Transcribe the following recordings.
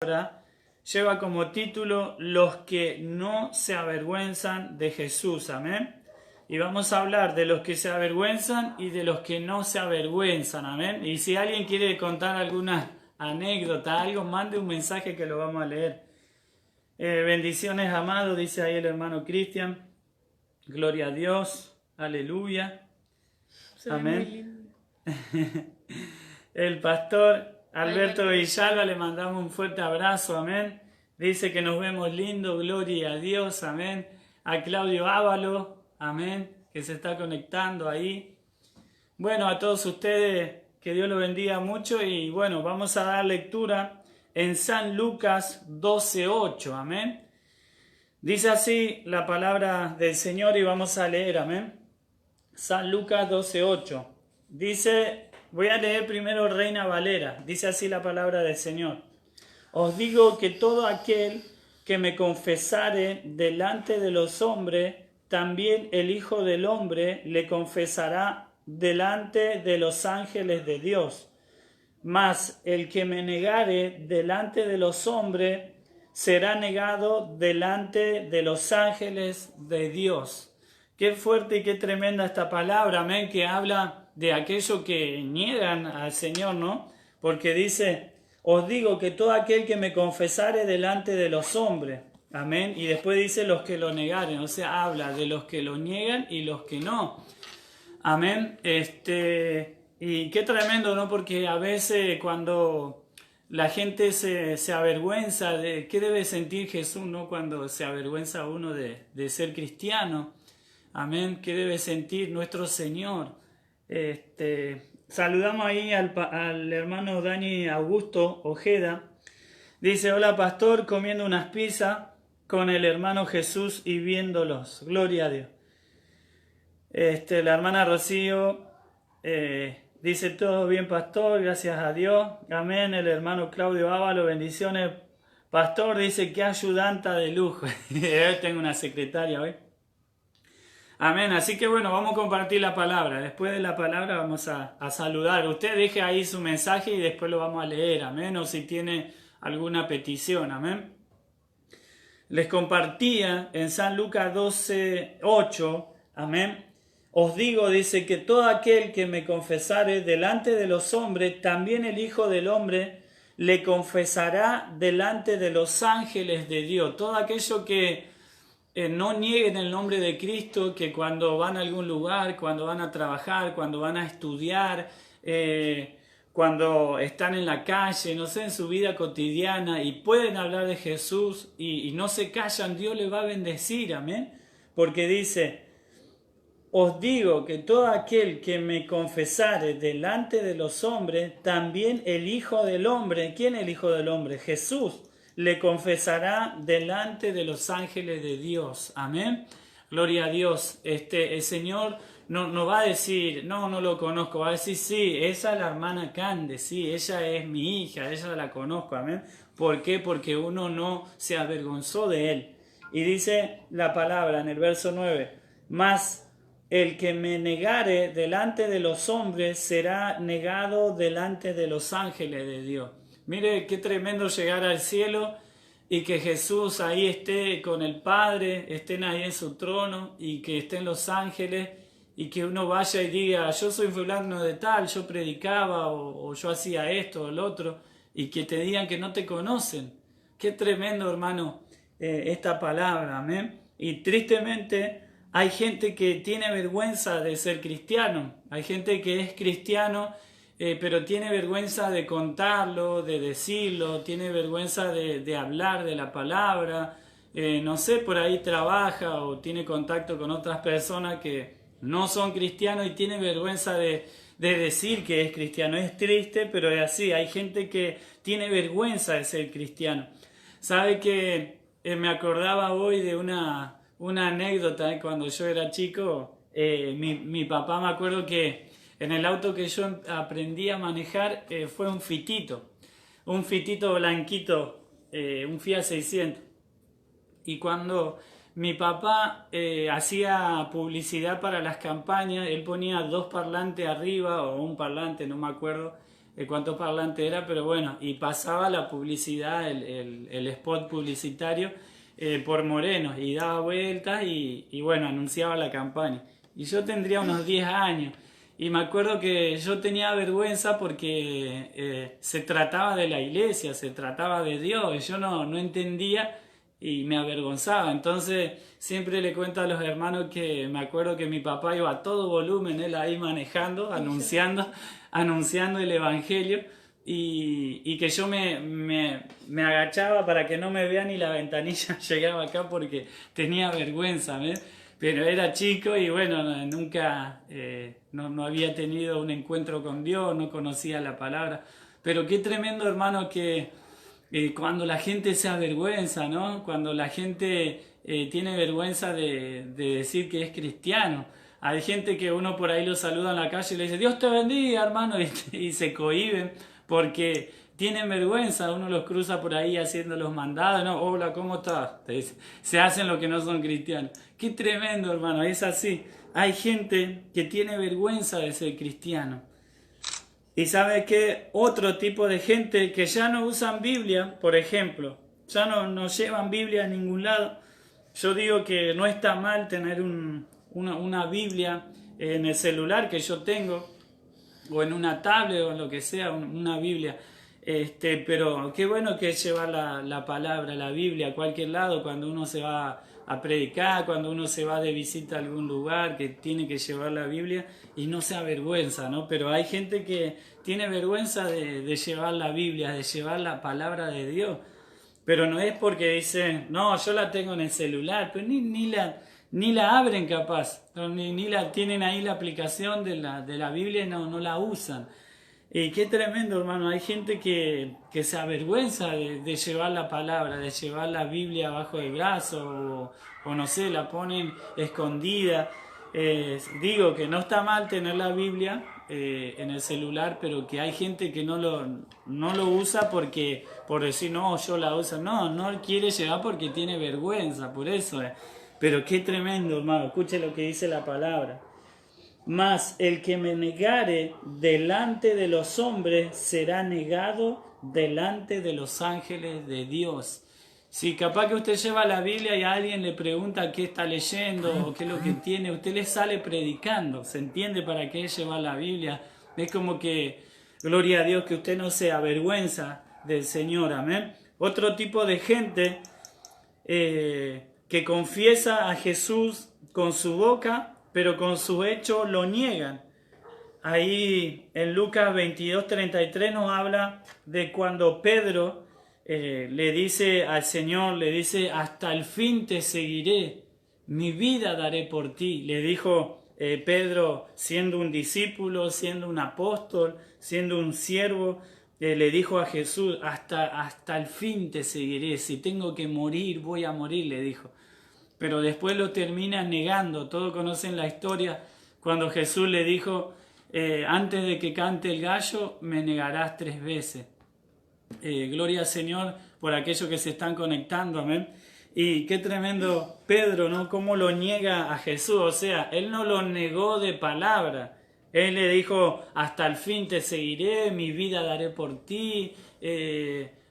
lleva como título Los que no se avergüenzan de Jesús, amén. Y vamos a hablar de los que se avergüenzan y de los que no se avergüenzan, amén. Y si alguien quiere contar alguna anécdota, algo, mande un mensaje que lo vamos a leer. Bendiciones, amado, dice ahí el hermano Cristian. Gloria a Dios, aleluya, amén. El pastor Alberto Villalba, le mandamos un fuerte abrazo, amén. Dice que nos vemos lindo, gloria a Dios, amén. A Claudio Ávalo, amén, que se está conectando ahí. Bueno, a todos ustedes, que Dios los bendiga mucho y bueno, vamos a dar lectura en San Lucas 12:8, amén. Dice así la palabra del Señor y vamos a leer, amén. San Lucas 12:8. Dice, voy a leer primero Reina Valera. Dice así la palabra del Señor. Os digo que todo aquel que me confesare delante de los hombres, también el Hijo del Hombre le confesará delante de los ángeles de Dios. Mas el que me negare delante de los hombres, será negado delante de los ángeles de Dios. Qué fuerte y qué tremenda esta palabra, amén, que habla de aquello que niegan al Señor, ¿no? Porque dice, os digo que todo aquel que me confesare delante de los hombres, amén, y después dice los que lo negaren, o sea, habla de los que lo niegan y los que no, amén. Y qué tremendo, ¿no? Porque a veces cuando la gente se avergüenza de qué debe sentir Jesús, ¿no? Cuando se avergüenza uno de ser cristiano. Amén. ¿Qué debe sentir nuestro Señor? Saludamos ahí al hermano Dani Augusto Ojeda. Dice, hola pastor, comiendo unas pizzas con el hermano Jesús y viéndolos. Gloria a Dios. La hermana Rocío dice, todo bien pastor, gracias a Dios. Amén. El hermano Claudio Ávalo, bendiciones. Pastor dice, qué ayudanta de lujo. Tengo una secretaria hoy. Amén, así que bueno, vamos a compartir la palabra. Después de la palabra vamos a saludar. Usted deje ahí su mensaje y después lo vamos a leer, amén, o si tiene alguna petición, amén. Les compartía en San Lucas 12:8, amén. Os digo, dice, que todo aquel que me confesare delante de los hombres, también el Hijo del Hombre le confesará delante de los ángeles de Dios. Todo aquello que no nieguen el nombre de Cristo, que cuando van a algún lugar, cuando van a trabajar, cuando van a estudiar, cuando están en la calle, no sé, en su vida cotidiana y pueden hablar de Jesús y no se callan, Dios les va a bendecir, amén. Porque dice, os digo que todo aquel que me confesare delante de los hombres, también el Hijo del Hombre, ¿quién es el Hijo del Hombre? Jesús. Le confesará delante de los ángeles de Dios. Amén. Gloria a Dios. El Señor no va a decir, no lo conozco. Va a decir, sí, esa es la hermana Cande, sí, ella es mi hija, ella la conozco. Amén. ¿Por qué? Porque uno no se avergonzó de él. Y dice la palabra en el verso 9, mas el que me negare delante de los hombres será negado delante de los ángeles de Dios. Mire qué tremendo llegar al cielo y que Jesús ahí esté con el Padre, estén ahí en su trono y que estén los ángeles y que uno vaya y diga, yo soy fulano de tal, yo predicaba o yo hacía esto o lo otro, y que te digan que no te conocen. Qué tremendo, hermano, esta palabra, amén. Y tristemente hay gente que tiene vergüenza de ser cristiano, hay gente que es cristiano, pero tiene vergüenza de contarlo, de decirlo, tiene vergüenza de hablar de la palabra, no sé, por ahí trabaja o tiene contacto con otras personas que no son cristianos y tiene vergüenza de decir que es cristiano. Es triste, pero es así, hay gente que tiene vergüenza de ser cristiano. ¿Sabe que me acordaba hoy de una anécdota cuando yo era chico? Mi papá, me acuerdo que en el auto que yo aprendí a manejar fue un Fitito blanquito, un Fiat 600. Y cuando mi papá hacía publicidad para las campañas, él ponía 2 parlantes arriba o un parlante, no me acuerdo, cuántos parlantes era, pero bueno, y pasaba la publicidad, el spot publicitario por Moreno, y daba vueltas y bueno, anunciaba la campaña. Y yo tendría unos 10 años. Y me acuerdo que yo tenía vergüenza porque se trataba de la iglesia, se trataba de Dios, y yo no entendía y me avergonzaba. Entonces siempre le cuento a los hermanos que me acuerdo que mi papá iba a todo volumen, él ahí manejando, anunciando el Evangelio, y que yo me agachaba para que no me vean y la ventanilla llegaba acá porque tenía vergüenza, ¿ves? Pero era chico y bueno, nunca, no había tenido un encuentro con Dios, no conocía la palabra. Pero qué tremendo, hermano, que cuando la gente se avergüenza, ¿no? Cuando la gente tiene vergüenza de decir que es cristiano. Hay gente que uno por ahí lo saluda en la calle y le dice, Dios te bendiga, hermano, y se cohíben porque tienen vergüenza. Uno los cruza por ahí haciendo los mandados, ¿no? Hola, ¿cómo estás? Te dice, se hacen lo que no son cristianos. Qué tremendo, hermano, es así. Hay gente que tiene vergüenza de ser cristiano. Y sabe que otro tipo de gente que ya no usan Biblia, por ejemplo, ya no llevan Biblia a ningún lado. Yo digo que no está mal tener una Biblia en el celular que yo tengo, o en una tablet o en lo que sea, una Biblia. Pero qué bueno que es llevar la palabra, la Biblia a cualquier lado cuando uno se va a predicar, cuando uno se va de visita a algún lugar, que tiene que llevar la Biblia y no se avergüenza, ¿no? Pero hay gente que tiene vergüenza de llevar la Biblia, de llevar la palabra de Dios. Pero no es porque dicen, no, yo la tengo en el celular, pero ni la abren capaz, ni la tienen ahí la aplicación de la Biblia y no la usan. Y qué tremendo, hermano. Hay gente que se avergüenza de llevar la palabra, de llevar la Biblia bajo el brazo, o no sé, la ponen escondida. Digo que no está mal tener la Biblia en el celular, pero que hay gente que no lo usa por decir, no, yo la uso. No quiere llevar porque tiene vergüenza, por eso es. Pero qué tremendo, hermano. Escuche lo que dice la palabra. Mas el que me negare delante de los hombres será negado delante de los ángeles de Dios. Si capaz que usted lleva la Biblia y a alguien le pregunta qué está leyendo o qué es lo que tiene, usted le sale predicando. ¿Se entiende para qué lleva la Biblia? Es como que, gloria a Dios, que usted no se avergüenza del Señor. Amén. Otro tipo de gente que confiesa a Jesús con su boca, pero con su hecho lo niegan. Ahí en Lucas 22:33 nos habla de cuando Pedro le dice al Señor, le dice, hasta el fin te seguiré, mi vida daré por ti. Le dijo Pedro, siendo un discípulo, siendo un apóstol, siendo un siervo, le dijo a Jesús, hasta el fin te seguiré, si tengo que morir, voy a morir, le dijo. Pero después lo termina negando. Todos conocen la historia cuando Jesús le dijo, antes de que cante el gallo, me negarás 3 veces. Gloria al Señor por aquellos que se están conectando, amén. Y qué tremendo Pedro, ¿no? Cómo lo niega a Jesús. O sea, él no lo negó de palabra. Él le dijo, hasta el fin te seguiré, mi vida daré por ti,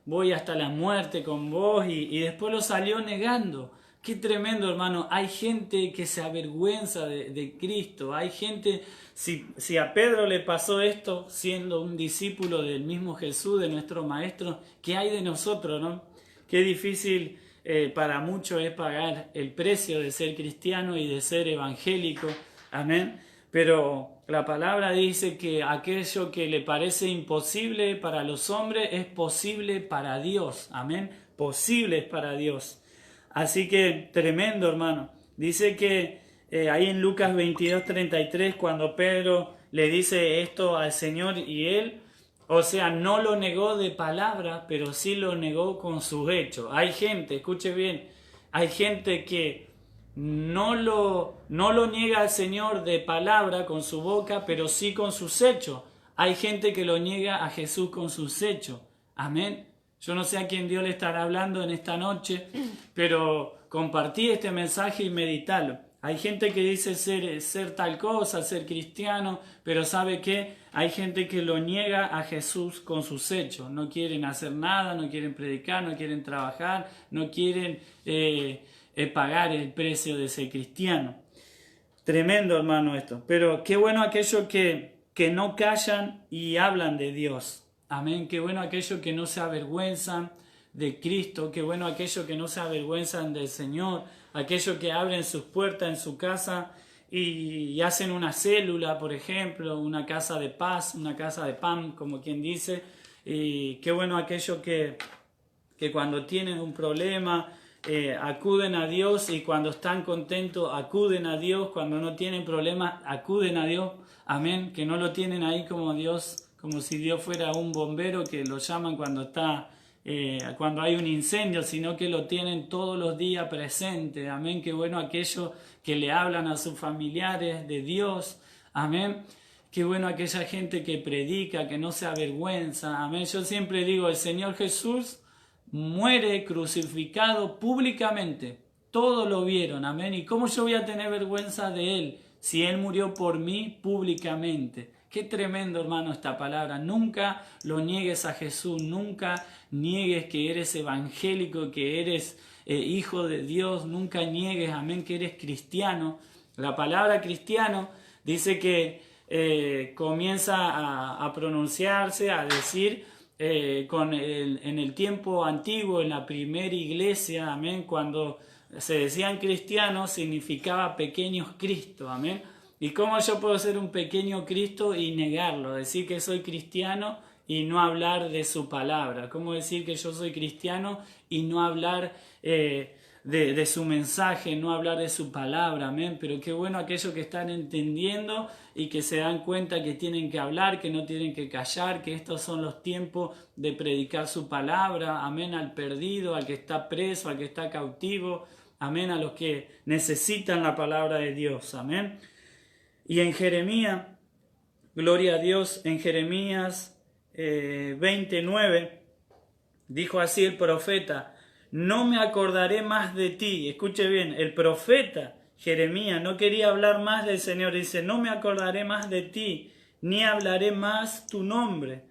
voy hasta la muerte con vos. Y después lo salió negando. Qué tremendo, hermano. Hay gente que se avergüenza de Cristo. Hay gente, si a Pedro le pasó esto, siendo un discípulo del mismo Jesús, de nuestro Maestro, ¿qué hay de nosotros, no? Qué difícil para muchos es pagar el precio de ser cristiano y de ser evangélico. Amén. Pero la palabra dice que aquello que le parece imposible para los hombres es posible para Dios. Amén. Posible es para Dios. Así que tremendo, hermano. Dice que ahí en Lucas 22:33, cuando Pedro le dice esto al Señor y él, o sea, no lo negó de palabra, pero sí lo negó con sus hechos. Hay gente, escuche bien, hay gente que no lo niega al Señor de palabra con su boca, pero sí con sus hechos. Hay gente que lo niega a Jesús con sus hechos. Amén. Yo no sé a quién Dios le estará hablando en esta noche, pero compartí este mensaje y meditalo. Hay gente que dice ser tal cosa, ser cristiano, pero ¿sabe qué? Hay gente que lo niega a Jesús con sus hechos. No quieren hacer nada, no quieren predicar, no quieren trabajar, no quieren pagar el precio de ser cristiano. Tremendo, hermano, esto. Pero qué bueno aquellos que no callan y hablan de Dios. Amén. Qué bueno aquellos que no se avergüenzan de Cristo. Qué bueno aquellos que no se avergüenzan del Señor. Aquellos que abren sus puertas en su casa y hacen una célula, por ejemplo, una casa de paz, una casa de pan, como quien dice. Y qué bueno aquellos que cuando tienen un problema acuden a Dios, y cuando están contentos acuden a Dios, cuando no tienen problemas acuden a Dios. Amén. Que no lo tienen ahí como Dios, como si Dios fuera un bombero que lo llaman cuando hay un incendio, sino que lo tienen todos los días presente. Amén. Qué bueno aquellos que le hablan a sus familiares de Dios. Amén. Qué bueno aquella gente que predica, que no se avergüenza. Amén. Yo siempre digo, el Señor Jesús muere crucificado públicamente. Todos lo vieron. Amén. ¿Y cómo yo voy a tener vergüenza de Él si Él murió por mí públicamente? Qué tremendo, hermano, esta palabra. Nunca lo niegues a Jesús, nunca niegues que eres evangélico, que eres hijo de Dios, nunca niegues, amén, que eres cristiano. La palabra cristiano dice que comienza a pronunciarse, a decir en el tiempo antiguo, en la primera iglesia, amén, cuando se decían cristianos significaba pequeños Cristo, amén. ¿Y cómo yo puedo ser un pequeño Cristo y negarlo? Decir que soy cristiano y no hablar de su palabra. ¿Cómo decir que yo soy cristiano y no hablar de su mensaje, no hablar de su palabra? Amén. Pero qué bueno aquellos que están entendiendo y que se dan cuenta que tienen que hablar, que no tienen que callar, que estos son los tiempos de predicar su palabra. Amén. Al perdido, al que está preso, al que está cautivo. Amén. A los que necesitan la palabra de Dios. Amén. Y en Jeremías, gloria a Dios, en Jeremías 29, dijo así el profeta: no me acordaré más de ti. Escuche bien, el profeta Jeremías no quería hablar más del Señor. Dice, no me acordaré más de ti, ni hablaré más tu nombre.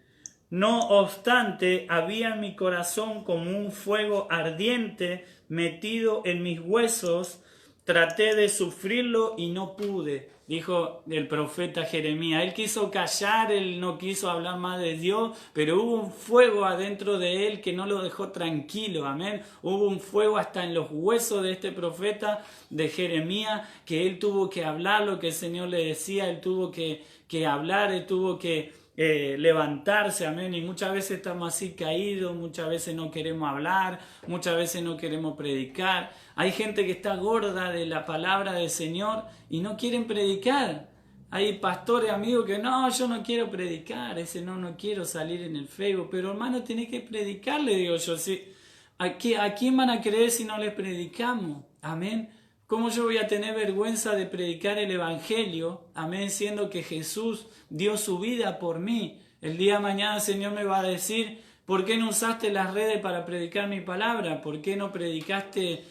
No obstante, había en mi corazón como un fuego ardiente metido en mis huesos. Traté de sufrirlo y no pude, dijo el profeta Jeremías. Él quiso callar, él no quiso hablar más de Dios, pero hubo un fuego adentro de él que no lo dejó tranquilo, amén. Hubo un fuego hasta en los huesos de este profeta de Jeremías, que él tuvo que hablar lo que el Señor le decía, él tuvo que hablar, él tuvo que levantarse, amén. Y muchas veces estamos así caídos, muchas veces no queremos hablar, muchas veces no queremos predicar. Hay gente que está gorda de la palabra del Señor y no quieren predicar. Hay pastores, amigos, que no, yo no quiero predicar, no quiero salir en el Facebook. Pero hermano, tenés que predicar, le digo yo. ¿A quién van a creer si no les predicamos? Amén. ¿Cómo yo voy a tener vergüenza de predicar el Evangelio? Amén, siendo que Jesús dio su vida por mí. El día de mañana el Señor me va a decir, ¿por qué no usaste las redes para predicar mi palabra? ¿Por qué no predicaste,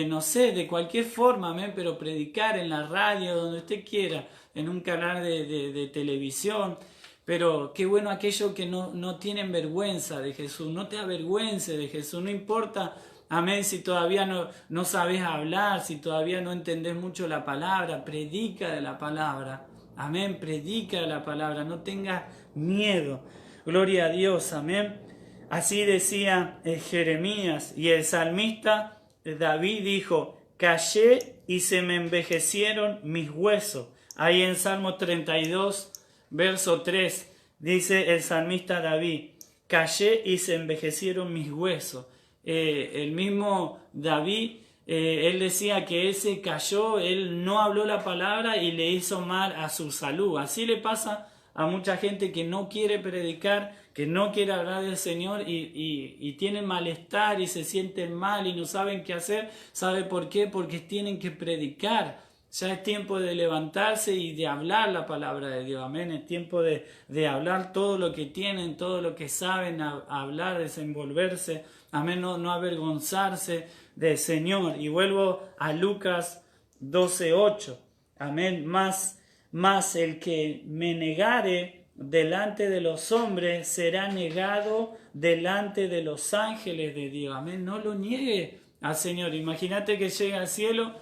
no sé, de cualquier forma, amén? Pero predicar en la radio, donde usted quiera, en un canal de televisión. Pero qué bueno aquellos que no tienen vergüenza de Jesús. No te avergüences de Jesús, no importa. Amén, si todavía no sabes hablar, si todavía no entendés mucho la palabra, predica de la palabra. Amén, predica de la palabra, no tengas miedo. Gloria a Dios, amén. Así decía Jeremías, y el salmista David dijo, callé y se me envejecieron mis huesos. Ahí en Salmo 32, verso 3, dice el salmista David, callé y se envejecieron mis huesos. El mismo David, él decía que él se cayó, él no habló la palabra y le hizo mal a su salud. Así le pasa a mucha gente que no quiere predicar, que no quiere hablar del Señor y tienen malestar y se sienten mal y no saben qué hacer. ¿Sabe por qué? Porque tienen que predicar. Ya es tiempo de levantarse y de hablar la palabra de Dios. Amén. Es tiempo de hablar todo lo que tienen, todo lo que saben hablar, desenvolverse. Amén. No avergonzarse del Señor. Y vuelvo a Lucas 12:8. Amén. Más el que me negare delante de los hombres será negado delante de los ángeles de Dios. Amén. No lo niegue al Señor. Imagínate que llega al cielo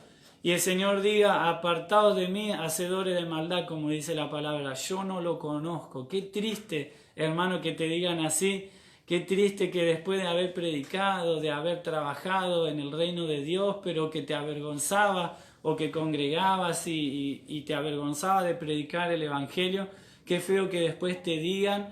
y el Señor diga: apartaos de mí, hacedores de maldad, como dice la palabra, yo no lo conozco. Qué triste, hermano, que te digan así. Qué triste que después de haber predicado, de haber trabajado en el reino de Dios, pero que te avergonzaba o que congregabas y te avergonzaba de predicar el Evangelio, qué feo que después te digan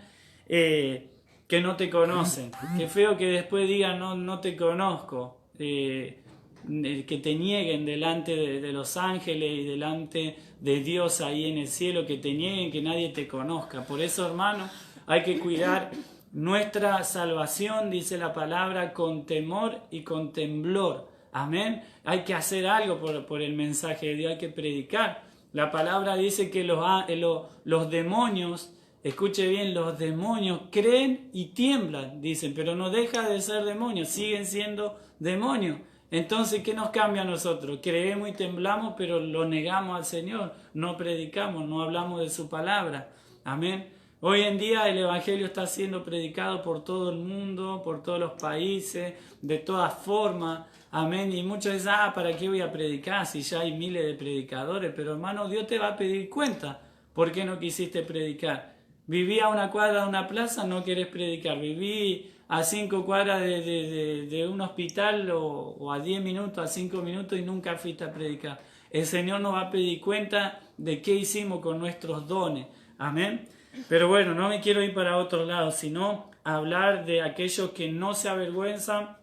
que no te conocen. Qué feo que después digan: no te conozco. Que te nieguen delante de los ángeles y delante de Dios ahí en el cielo, que te nieguen, que nadie te conozca. Por eso, hermano, hay que cuidar nuestra salvación, dice la palabra, con temor y con temblor. Amén. Hay que hacer algo por el mensaje de Dios, hay que predicar. La palabra dice que los demonios, escuche bien, los demonios creen y tiemblan, dicen, pero no deja de ser demonios, siguen siendo demonios. Entonces, ¿qué nos cambia a nosotros? Creemos y temblamos, pero lo negamos al Señor, no predicamos, no hablamos de su palabra. Amén. Hoy en día el Evangelio está siendo predicado por todo el mundo, por todos los países, de todas formas. Amén. Y muchos dicen: ¿para qué voy a predicar si ya hay miles de predicadores? Pero hermano, Dios te va a pedir cuenta. ¿Por qué no quisiste predicar? Viví a una cuadra de una plaza, no querés predicar. Viví a 5 cuadras de un hospital o a 10 minutos, a 5 minutos y nunca fuiste a predicar. El Señor nos va a pedir cuenta de qué hicimos con nuestros dones. Amén. Pero bueno, no me quiero ir para otro lado, sino hablar de aquellos que no se avergüenzan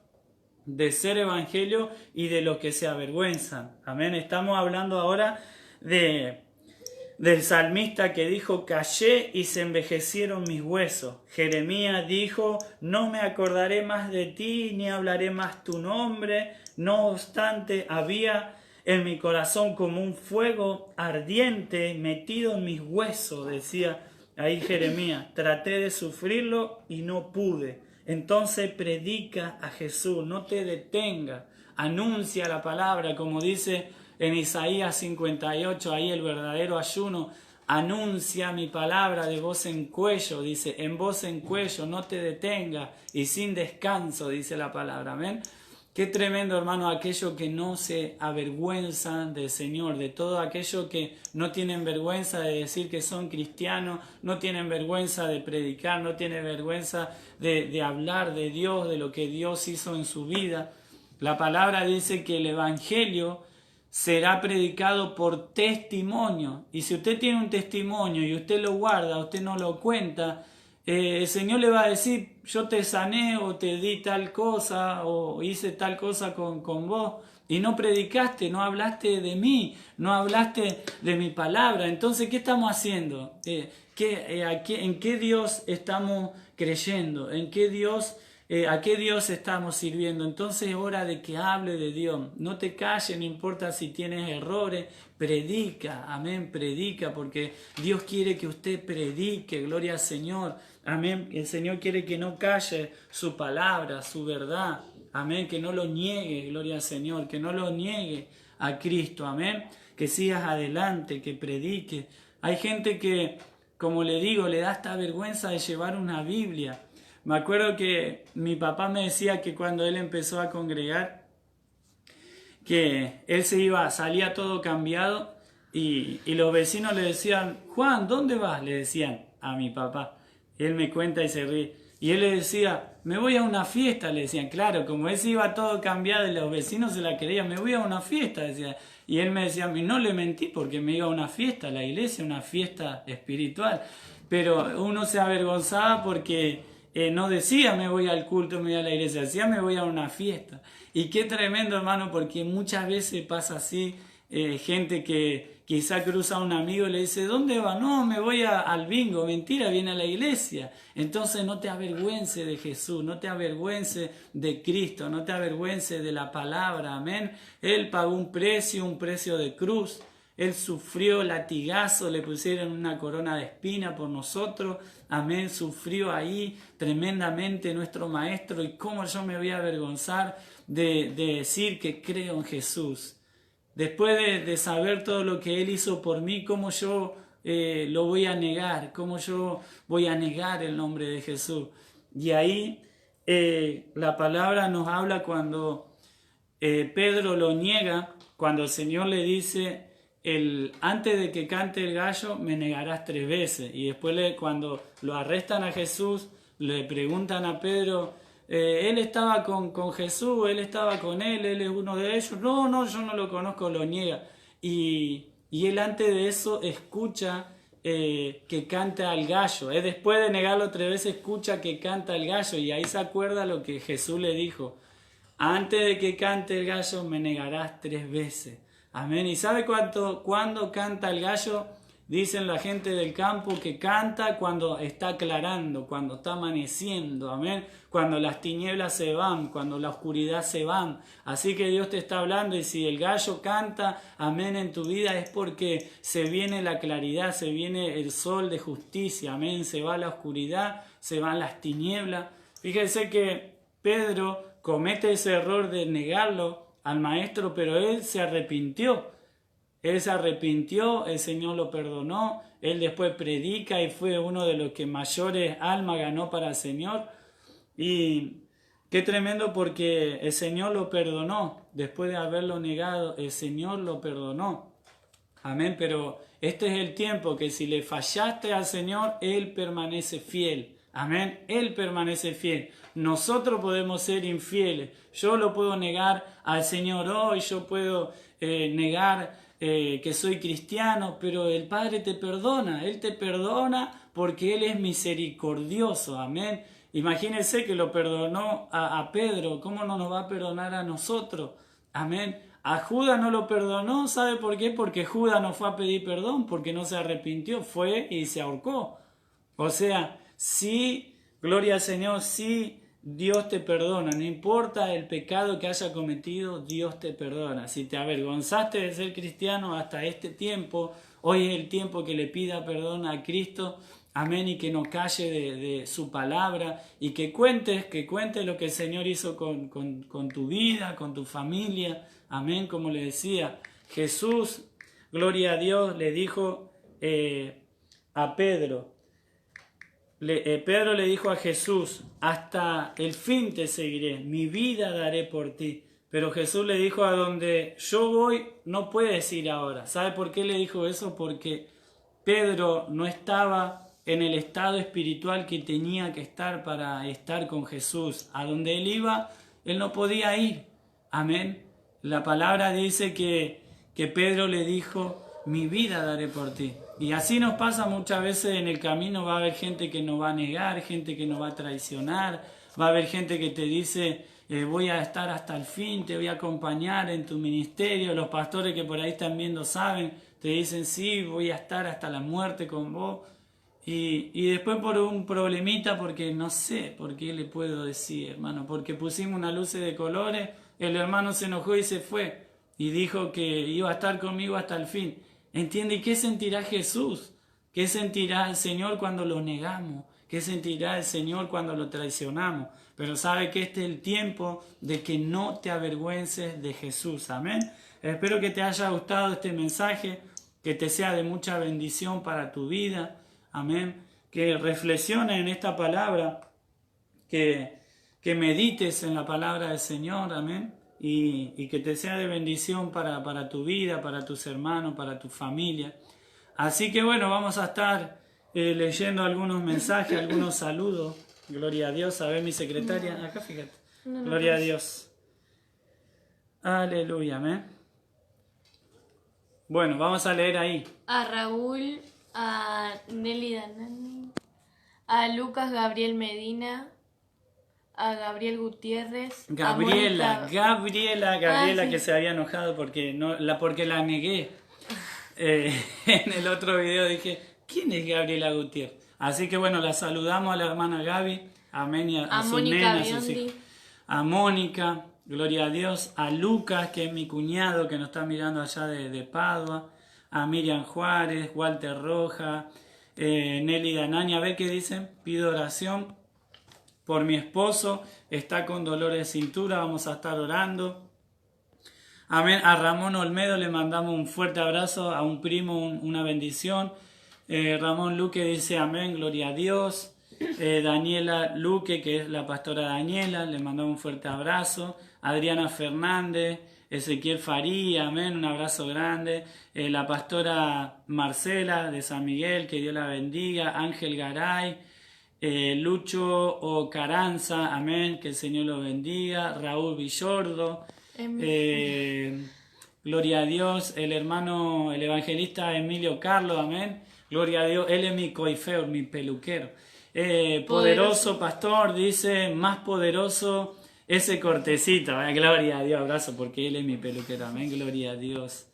de ser evangelio y de los que se avergüenzan. Amén. Estamos hablando ahora del salmista que dijo: callé y se envejecieron mis huesos. Jeremías dijo: no me acordaré más de ti, ni hablaré más tu nombre. No obstante, había en mi corazón como un fuego ardiente metido en mis huesos, decía ahí Jeremías. Traté de sufrirlo y no pude. Entonces predica a Jesús, no te detengas, anuncia la palabra, como dice en Isaías 58, ahí el verdadero ayuno: anuncia mi palabra de voz en cuello, dice, en voz en cuello, no te detengas y sin descanso, dice la palabra. Amén. Qué tremendo, hermano, aquellos que no se avergüenzan del Señor, de todo aquello que no tienen vergüenza de decir que son cristianos, no tienen vergüenza de predicar, no tienen vergüenza de hablar de Dios, de lo que Dios hizo en su vida. La palabra dice que el Evangelio será predicado por testimonio. Y si usted tiene un testimonio y usted lo guarda, usted no lo cuenta, el Señor le va a decir: yo te sané, o te di tal cosa, o hice tal cosa con vos, y no predicaste, no hablaste de mí, no hablaste de mi palabra. Entonces, ¿qué estamos haciendo? ¿En qué Dios estamos creyendo? ¿En qué Dios, a qué Dios estamos sirviendo? Entonces es hora de que hable de Dios. No te calles, no importa si tienes errores, predica, amén, predica, porque Dios quiere que usted predique, gloria al Señor, amén. El Señor quiere que no calle su palabra, su verdad, amén, que no lo niegue, gloria al Señor, que no lo niegue a Cristo, amén, que sigas adelante, que predique. Hay gente que, como le digo, le da esta vergüenza de llevar una Biblia. Me acuerdo que mi papá me decía que cuando él empezó a congregar, que él salía todo cambiado y los vecinos le decían: Juan, ¿dónde vas? Le decían a mi papá. Y él me cuenta y se ríe. Y él le decía: me voy a una fiesta, le decían. Claro, como él se iba todo cambiado y los vecinos se la creían: me voy a una fiesta, decía. Y él me decía: no le mentí, porque me iba a una fiesta, la iglesia, una fiesta espiritual. Pero uno se avergonzaba porque no decía: me voy al culto, me voy a la iglesia, decía: me voy a una fiesta. Y qué tremendo, hermano, porque muchas veces pasa así, gente que quizá cruza a un amigo y le dice: ¿dónde va? No, me voy al bingo. Mentira, viene a la iglesia. Entonces no te avergüences de Jesús, no te avergüences de Cristo, no te avergüences de la palabra, amén. Él pagó un precio de cruz. Él sufrió latigazo, le pusieron una corona de espina por nosotros, amén, sufrió ahí tremendamente nuestro maestro. Y cómo yo me voy a avergonzar de decir que creo en Jesús. Después de saber todo lo que Él hizo por mí, ¿cómo yo lo voy a negar? ¿Cómo yo voy a negar el nombre de Jesús? Y ahí la palabra nos habla cuando Pedro lo niega, cuando el Señor le dice, antes de que cante el gallo me negarás 3 veces. Y después cuando lo arrestan a Jesús, le preguntan a Pedro, él estaba con Jesús, él estaba con él es uno de ellos. No, no, yo no lo conozco, lo niega. Y él antes de eso escucha que canta al gallo. Después de negarlo 3 veces, escucha que canta el gallo. Y ahí se acuerda lo que Jesús le dijo. Antes de que cante el gallo me negarás 3 veces. Amén. ¿Y sabe cuándo canta el gallo? Dicen la gente del campo que canta cuando está aclarando, cuando está amaneciendo, amén. Cuando las tinieblas se van, cuando la oscuridad se van. Así que Dios te está hablando y si el gallo canta, amén, en tu vida es porque se viene la claridad, se viene el sol de justicia, amén. Se va la oscuridad, se van las tinieblas. Fíjense que Pedro comete ese error de negarlo al maestro, pero él se arrepintió. Él se arrepintió, el Señor lo perdonó, él después predica y fue uno de los que mayores almas ganó para el Señor. Y qué tremendo porque el Señor lo perdonó, después de haberlo negado, el Señor lo perdonó. Amén, pero este es el tiempo que si le fallaste al Señor, Él permanece fiel. Amén, Él permanece fiel. Nosotros podemos ser infieles. Yo lo puedo negar al Señor hoy, yo puedo negar que soy cristiano, pero el Padre te perdona. Él te perdona porque Él es misericordioso. Amén. Imagínense que lo perdonó a Pedro. ¿Cómo no nos va a perdonar a nosotros? Amén. A Judas no lo perdonó. ¿Sabe por qué? Porque Judas no fue a pedir perdón, porque no se arrepintió. Fue y se ahorcó. O sea, sí, gloria al Señor, sí, Dios te perdona, no importa el pecado que haya cometido, Dios te perdona. Si te avergonzaste de ser cristiano hasta este tiempo, hoy es el tiempo que le pida perdón a Cristo, amén, y que no calle de su palabra y que cuentes lo que el Señor hizo con tu vida, con tu familia, amén, como le decía, Jesús, gloria a Dios, le dijo a Pedro, Pedro le dijo a Jesús, hasta el fin te seguiré, mi vida daré por ti. Pero Jesús le dijo, a donde yo voy no puedes ir ahora. ¿Sabe por qué le dijo eso? Porque Pedro no estaba en el estado espiritual que tenía que estar para estar con Jesús. A donde él iba, él no podía ir. Amén. La palabra dice que Pedro le dijo, mi vida daré por ti. Y así nos pasa muchas veces en el camino, va a haber gente que nos va a negar, gente que nos va a traicionar, va a haber gente que te dice, voy a estar hasta el fin, te voy a acompañar en tu ministerio, los pastores que por ahí están viendo saben, te dicen, sí, voy a estar hasta la muerte con vos, y después por un problemita, porque no sé por qué le puedo decir, hermano, porque pusimos una luz de colores, el hermano se enojó y se fue, y dijo que iba a estar conmigo hasta el fin. ¿Entiende? ¿Y qué sentirá Jesús? ¿Qué sentirá el Señor cuando lo negamos? ¿Qué sentirá el Señor cuando lo traicionamos? Pero sabe que este es el tiempo de que no te avergüences de Jesús. Amén. Espero que te haya gustado este mensaje, que te sea de mucha bendición para tu vida. Amén. Que reflexiones en esta palabra, que medites en la palabra del Señor. Amén. Y que te sea de bendición para tu vida, para tus hermanos, para tu familia. Así que bueno, vamos a estar leyendo algunos mensajes, algunos saludos. Gloria a Dios. A ver, mi secretaria, acá fíjate. Gloria a Dios. Aleluya, amén. Bueno, vamos a leer ahí. A Raúl, a Nelly Danani, a Lucas Gabriel Medina, a Gabriel Gutiérrez, Gabriela, sí. Que se había enojado porque la negué. En el otro video dije, ¿quién es Gabriela Gutiérrez? Así que bueno, la saludamos a la hermana Gaby, amén, y a su nena, a sus hijos. A Mónica, gloria a Dios, a Lucas, que es mi cuñado, que nos está mirando allá de Padua, a Miriam Juárez, Walter Roja, Nelly Danani, a ver qué dicen, pido oración por mi esposo, está con dolor de cintura, vamos a estar orando. Amén. A Ramón Olmedo le mandamos un fuerte abrazo, a un primo una bendición. Ramón Luque dice amén, gloria a Dios. Daniela Luque, que es la pastora Daniela, le mandamos un fuerte abrazo. Adriana Fernández, Ezequiel Faría, amén, un abrazo grande. La pastora Marcela de San Miguel, que Dios la bendiga. Ángel Garay, Lucho Ocaranza, amén, que el Señor lo bendiga. Raúl Villordo, gloria a Dios. El hermano, el evangelista Emilio Carlos, amén, gloria a Dios. Él es mi coifeur, mi peluquero. Poderoso pastor, dice, más poderoso ese cortecito, gloria a Dios, abrazo, porque él es mi peluquero, amén, gloria a Dios.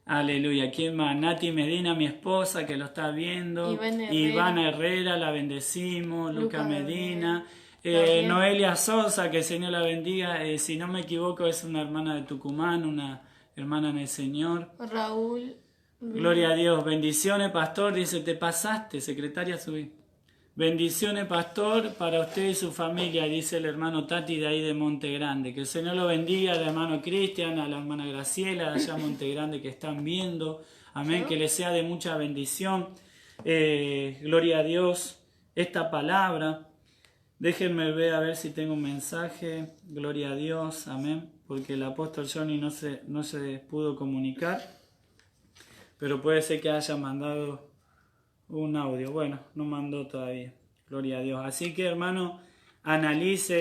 Aleluya. ¿Quién más? Nati Medina, mi esposa, que lo está viendo. Ivana Herrera, la bendecimos. Luca Medina. Noelia Sosa, que el Señor la bendiga. Si no me equivoco, es una hermana de Tucumán, una hermana en el Señor. Raúl. Gloria a Dios. Bendiciones, pastor. Dice, te pasaste, secretaria, subí. Bendiciones, pastor, para usted y su familia, dice el hermano Tati de ahí de Monte Grande. Que el Señor lo bendiga, al hermano Cristian, a la hermana Graciela, de allá Monte Grande que están viendo. Amén, que les sea de mucha bendición. Gloria a Dios. Esta palabra, déjenme ver a ver si tengo un mensaje. Gloria a Dios, amén. Porque el apóstol Johnny no se pudo comunicar. Pero puede ser que haya mandado un audio. Bueno, no mandó todavía. Gloria a Dios. Así que, hermano, analice